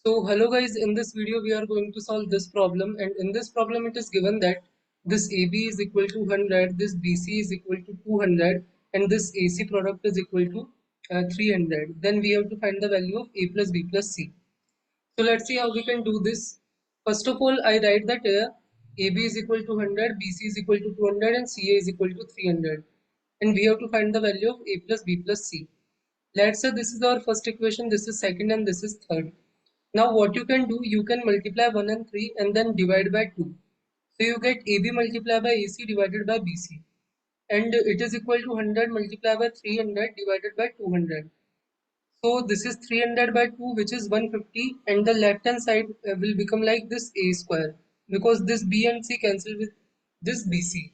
So hello guys, in this video we are going to solve this problem, and in this problem it is given that this AB is equal to 100, this BC is equal to 200 and this AC product is equal to 300. Then we have to find the value of A plus B plus C. So let's see how we can do this. First of all, I write that AB is equal to 100, BC is equal to 200 and CA is equal to 300. And we have to find the value of A plus B plus C. Let's say this is our first equation, this is second and this is third. Now what you can do, you can multiply 1 and 3 and then divide by 2. So you get AB multiplied by AC divided by BC. And it is equal to 100 multiplied by 300 divided by 200. So this is 300 by 2, which is 150, and the left hand side will become like this A square, because this B and C cancel with this BC.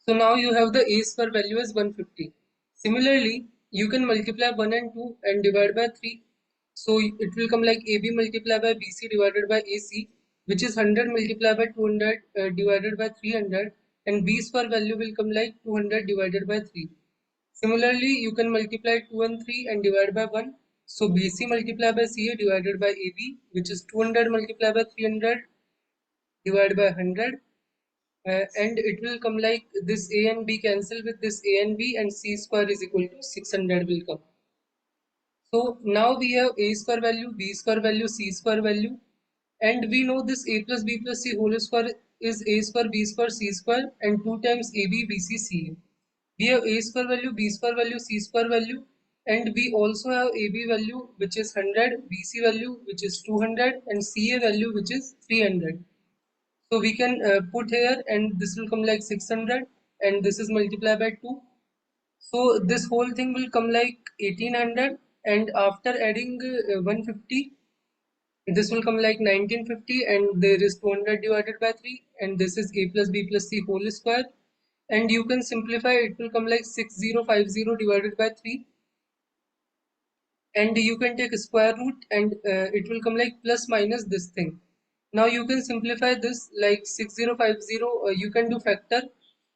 So now you have the A square value as 150. Similarly, you can multiply 1 and 2 and divide by 3. So it will come like AB multiplied by BC divided by AC, which is 100 multiplied by 200 divided by 300, and B square value will come like 200 divided by 3. Similarly, you can multiply 2 and 3 and divide by 1. So BC multiplied by CA divided by AB, which is 200 multiplied by 300 divided by 100. And it will come like this A and B cancel with this A and B, and C square is equal to 600 will come. So now we have A square value, B square value, C square value, and we know this A plus B plus C whole square is A square, B square, C square, and 2 times AB, BC, CA. We have A square value, B square value, C square value, and we also have AB value which is 100, BC value which is 200, and CA value which is 300. So we can put here, and this will come like 600, and this is multiplied by 2. So this whole thing will come like 1800, and after adding 150, this will come like 1950, and there is 200 divided by 3, and this is A plus B plus C whole square. And you can simplify, it will come like 6050 divided by 3, and you can take square root, and it will come like plus minus this thing. Now you can simplify this like 6050, you can do factor.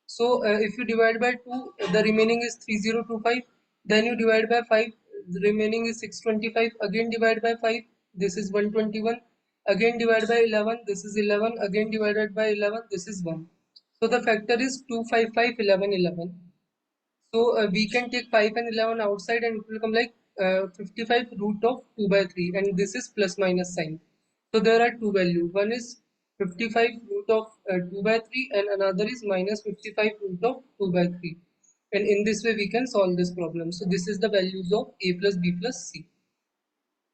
So if you divide by 2, the remaining is 3025, then you divide by 5, the remaining is 625, again divide by 5, this is 121, again divide by 11, this is 11, again divided by 11, this is 1. So the factor is 255 11 11. So we can take 5 and 11 outside, and it will come like 55 root of 2 by 3, and this is plus minus sign. So there are two values. One is 55 root of 2 by 3, and another is minus 55 root of 2 by 3. And in this way we can solve this problem. So this is the values of A plus B plus C.